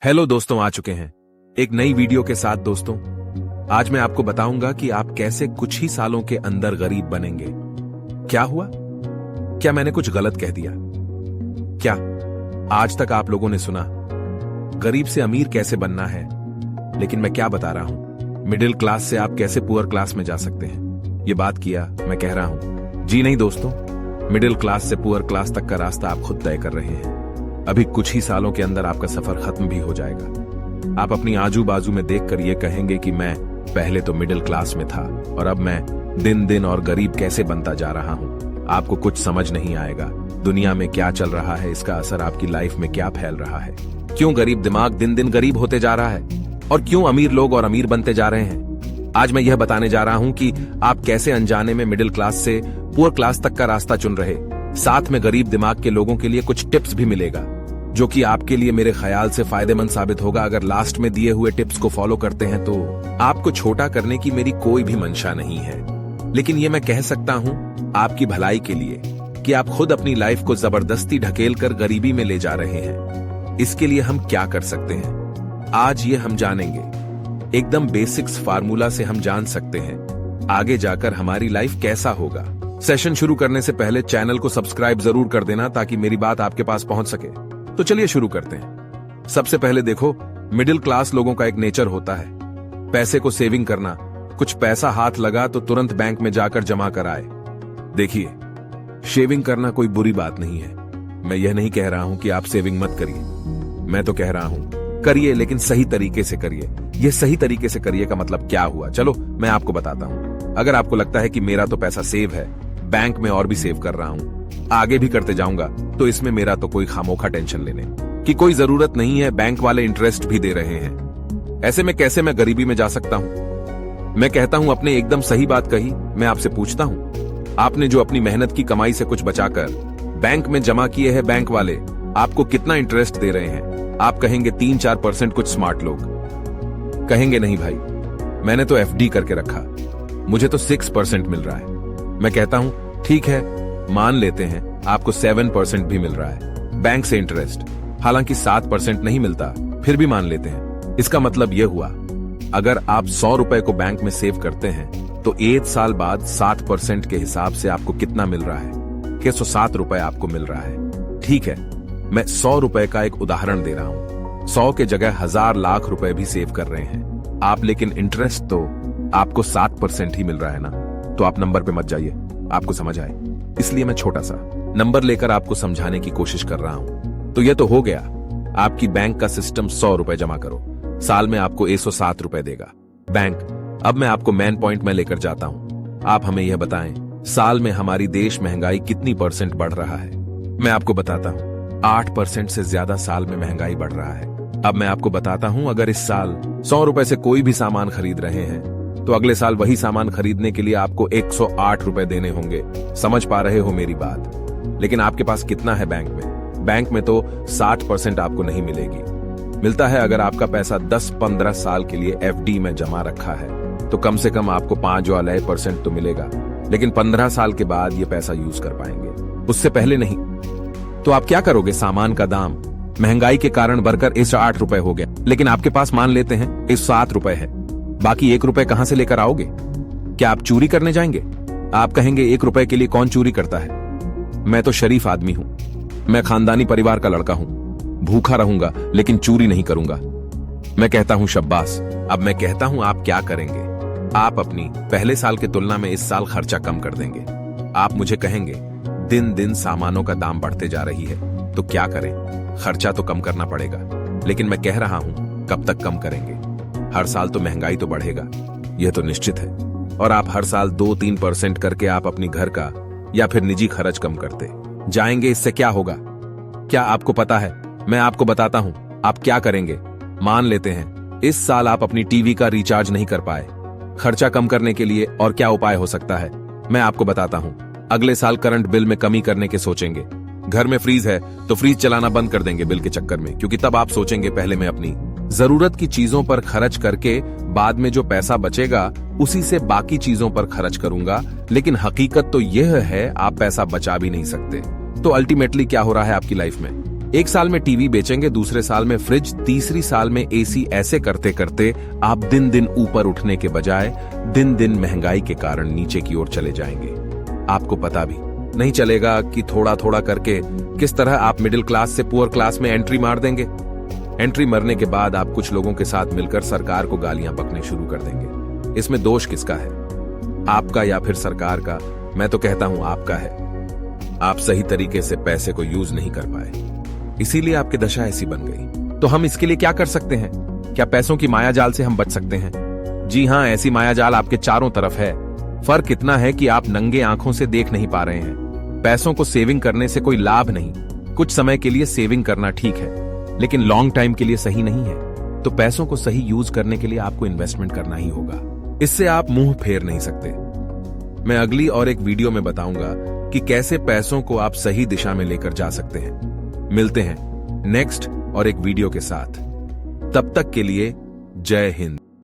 Hello दोस्तों, आ चुके हैं एक नई वीडियो के साथ। दोस्तों, आज मैं आपको बताऊंगा कि आप कैसे कुछ ही सालों के अंदर गरीब बनेंगे। क्या हुआ? क्या मैंने कुछ गलत कह दिया? क्या आज तक आप लोगों ने सुना गरीब से अमीर कैसे बनना है? लेकिन मैं क्या बता रहा हूं, मिडिल क्लास से आप कैसे पुअर क्लास में जा सकते हैं। ये बात किया मैं कह रहा हूं। जी नहीं दोस्तों, मिडिल क्लास से पुअर क्लास तक का रास्ता आप खुद तय कर रहे हैं। अभी कुछ ही सालों के अंदर आपका सफर खत्म भी हो जाएगा। आप अपनी आजू बाजू में देखकर ये कहेंगे कि मैं पहले तो मिडिल क्लास में था और अब मैं दिन दिन और गरीब कैसे बनता जा रहा हूं। आपको कुछ समझ नहीं आएगा। दुनिया में क्या चल रहा है, इसका असर आपकी लाइफ में क्या फैल रहा है। क्यों गरीब दिमाग दिन दिन गरीब होते जा रहा है और क्यों अमीर लोग और अमीर बनते जा रहे हैं। आज मैं यह बताने जा रहा हूं कि आप कैसे अनजाने में मिडिल क्लास से पुअर क्लास तक का रास्ता चुन रहे। साथ में गरीब दिमाग के लोगों के लिए कुछ टिप्स भी मिलेगा जो कि आपके लिए मेरे ख्याल से फायदेमंद साबित होगा। अगर लास्ट में दिए हुए टिप्स को फॉलो करते हैं तो आपको छोटा करने की मेरी कोई भी मंशा नहीं है, लेकिन ये मैं कह सकता हूं आपकी भलाई के लिए कि आप खुद अपनी लाइफ को जबरदस्ती ढकेल कर गरीबी में ले जा रहे हैं। इसके लिए हम क्या कर सकते हैं, आज ये हम जानेंगे। एकदम बेसिक्स फार्मूला से हम जान सकते हैं आगे जाकर हमारी लाइफ कैसा होगा। सेशन शुरू करने से पहले चैनल को सब्सक्राइब जरूर कर देना ताकि मेरी बात आपके पास पहुंच सके। तो चलिए शुरू करते हैं। सबसे पहले देखो, मिडिल क्लास लोगों का एक नेचर होता है पैसे को सेविंग करना। कुछ पैसा हाथ लगा तो तुरंत बैंक में जाकर जमा कराए। देखिए, शेविंग करना कोई बुरी बात नहीं है। मैं यह नहीं कह रहा हूं कि आप सेविंग मत करिए। मैं तो कह रहा हूं करिए, लेकिन सही तरीके से करिए। यह सही तरीके से करिए का मतलब क्या हुआ, चलो मैं आपको बताता हूं। अगर आपको लगता है कि मेरा तो पैसा सेव है, बैंक में और भी सेव कर रहा हूं, आगे भी करते जाऊंगा, तो इसमें मेरा तो कोई खामोखा टेंशन लेने की कोई जरूरत नहीं है। बैंक वाले इंटरेस्ट भी दे रहे हैं। ऐसे में कैसे मैं गरीबी में जा सकता हूं? मैं कहता हूं आपने एकदम सही बात कही। मैं आपसे पूछता हूं, आपने जो अपनी मेहनत की कमाई से कुछ बचाकर बैंक में जमा किए हैं, बैंक वाले आपको कितना इंटरेस्ट दे रहे हैं? आप कहेंगे 3-4%। कुछ स्मार्ट लोग कहेंगे नहीं भाई, मैंने तो एफडी करके रखा, मुझे तो 6% मिल रहा है। मैं कहता हूं ठीक है, मान लेते हैं आपको 7% भी मिल रहा है बैंक से इंटरेस्ट, हालांकि 7% नहीं मिलता, फिर भी मान लेते हैं। इसका मतलब यह हुआ, अगर आप 100 रुपए को बैंक में सेव करते हैं तो 1 साल बाद 7% के हिसाब से आपको कितना मिल रहा है? 107 रुपए आपको मिल रहा है। ठीक है, मैं 100 रुपए का एक उदाहरण दे रहा हूं। 100 के जगह 1000 लाख रुपए भी सेव कर रहे हैं आप, लेकिन इंटरेस्ट तो आपको 7% ही मिल रहा है ना। तो आप नंबर पे मत जाइए, आपको समझ आए, इसलिए मैं छोटा सा नंबर लेकर आपको समझाने की कोशिश कर रहा हूं। तो यह तो हो गया, आपकी बैंक का सिस्टम 100 रुपए जमा करो, साल में आपको 107 रुपए देगा बैंक। अब मैं आपको मेन पॉइंट में लेकर जाता हूं। आप हमें यह बताएं, साल में हमारी देश महंगाई कितनी % बढ़ रहा है? मैं आपको बताता हूं, 8% से ज्यादा साल में महंगाई बढ़ रहा है। अब मैं आपको बताता हूं, अगर इस साल 100 रुपए से कोई भी सामान खरीद रहे हैं तो अगले साल वही सामान खरीदने के लिए आपको 108 रुपए देने होंगे। समझ पा रहे हो मेरी बात? लेकिन आपके पास कितना है बैंक में? बैंक में तो 60% आपको नहीं मिलेगी। मिलता है अगर आपका पैसा 10-15 साल के लिए एफडी में जमा रखा है तो कम से कम आपको 5% तो मिलेगा, लेकिन 15 साल के बाद ये पैसा यूज कर पाएंगे, उससे पहले नहीं। तो आप क्या करोगे? सामान का दाम महंगाई के कारण बढ़कर 108 रुपए हो गया, लेकिन आपके पास मान लेते हैं 107 रुपए है। बाकी 1 रुपए कहां से लेकर आओगे? क्या आप चोरी करने जाएंगे? आप कहेंगे 1 रुपए के लिए कौन चोरी करता है? मैं तो शरीफ आदमी हूं, मैं खानदानी परिवार का लड़का हूं, भूखा रहूंगा लेकिन चोरी नहीं करूंगा। मैं कहता हूं शाबाश। अब मैं कहता हूं आप क्या करेंगे? आप अपनी पहले साल की तुलना में इस साल खर्चा कम कर देंगे। आप मुझे कहेंगे दिन दिन सामानों का दाम बढ़ते जा रही है, तो क्या करें? खर्चा तो कम करना पड़ेगा, लेकिन मैं कह रहा हूं कब तक कम करेंगे? हर साल तो महंगाई तो बढ़ेगा, यह तो निश्चित है। और आप हर साल 2-3% करके आप अपनी घर का या फिर निजी खर्च कम करते जाएंगे। इससे क्या होगा? क्या आपको पता है? मैं आपको बताता हूं आप क्या करेंगे। मान लेते हैं इस साल आप अपनी टीवी का रिचार्ज नहीं कर पाए। खर्चा कम करने के लिए और क्या उपाय हो सकता है, मैं आपको बताता हूं। अगले साल करंट बिल में कमी करने के सोचेंगे। घर में फ्रीज है तो फ्रीज चलाना बंद कर देंगे बिल के चक्कर में, क्योंकि तब आप सोचेंगे पहले मैं अपनी जरूरत की चीजों पर खर्च करके बाद में जो पैसा बचेगा उसी से बाकी चीजों पर खर्च करूंगा। लेकिन हकीकत तो यह है आप पैसा बचा भी नहीं सकते। तो अल्टीमेटली क्या हो रहा है आपकी लाइफ में? एक साल में टीवी बेचेंगे, दूसरे साल में फ्रिज, तीसरी साल में एसी। ऐसे करते करते आप दिन दिन ऊपर उठने के बजाय दिन दिन महंगाई के कारण नीचे की ओर चले जाएंगे। आपको पता भी नहीं चलेगा कि थोड़ा थोड़ा करके किस तरह आप मिडिल क्लास से पुअर क्लास में एंट्री मार देंगे। एंट्री मरने के बाद आप कुछ लोगों के साथ मिलकर सरकार को गालियां बकने शुरू कर देंगे। इसमें दोष किसका है, आपका या फिर सरकार का? मैं तो कहता हूं आपका है। आप सही तरीके से पैसे को यूज नहीं कर पाए, इसीलिए आपकी दशा ऐसी बन गई। तो हम इसके लिए क्या कर सकते हैं? क्या पैसों की माया जाल से हम बच सकते हैं? जी हां, ऐसी माया जाल आपके चारों तरफ है। फर्क इतना है कि आप नंगे आंखों से देख नहीं पा रहे हैं। पैसों को सेविंग करने से कोई लाभ नहीं। कुछ समय के लिए सेविंग करना ठीक है, लेकिन लॉन्ग टाइम के लिए सही नहीं है। तो पैसों को सही यूज करने के लिए आपको इन्वेस्टमेंट करना ही होगा। इससे आप मुंह फेर नहीं सकते। मैं अगली और एक वीडियो में बताऊंगा कि कैसे पैसों को आप सही दिशा में लेकर जा सकते हैं। मिलते हैं नेक्स्ट और एक वीडियो के साथ। तब तक के लिए जय हिंद।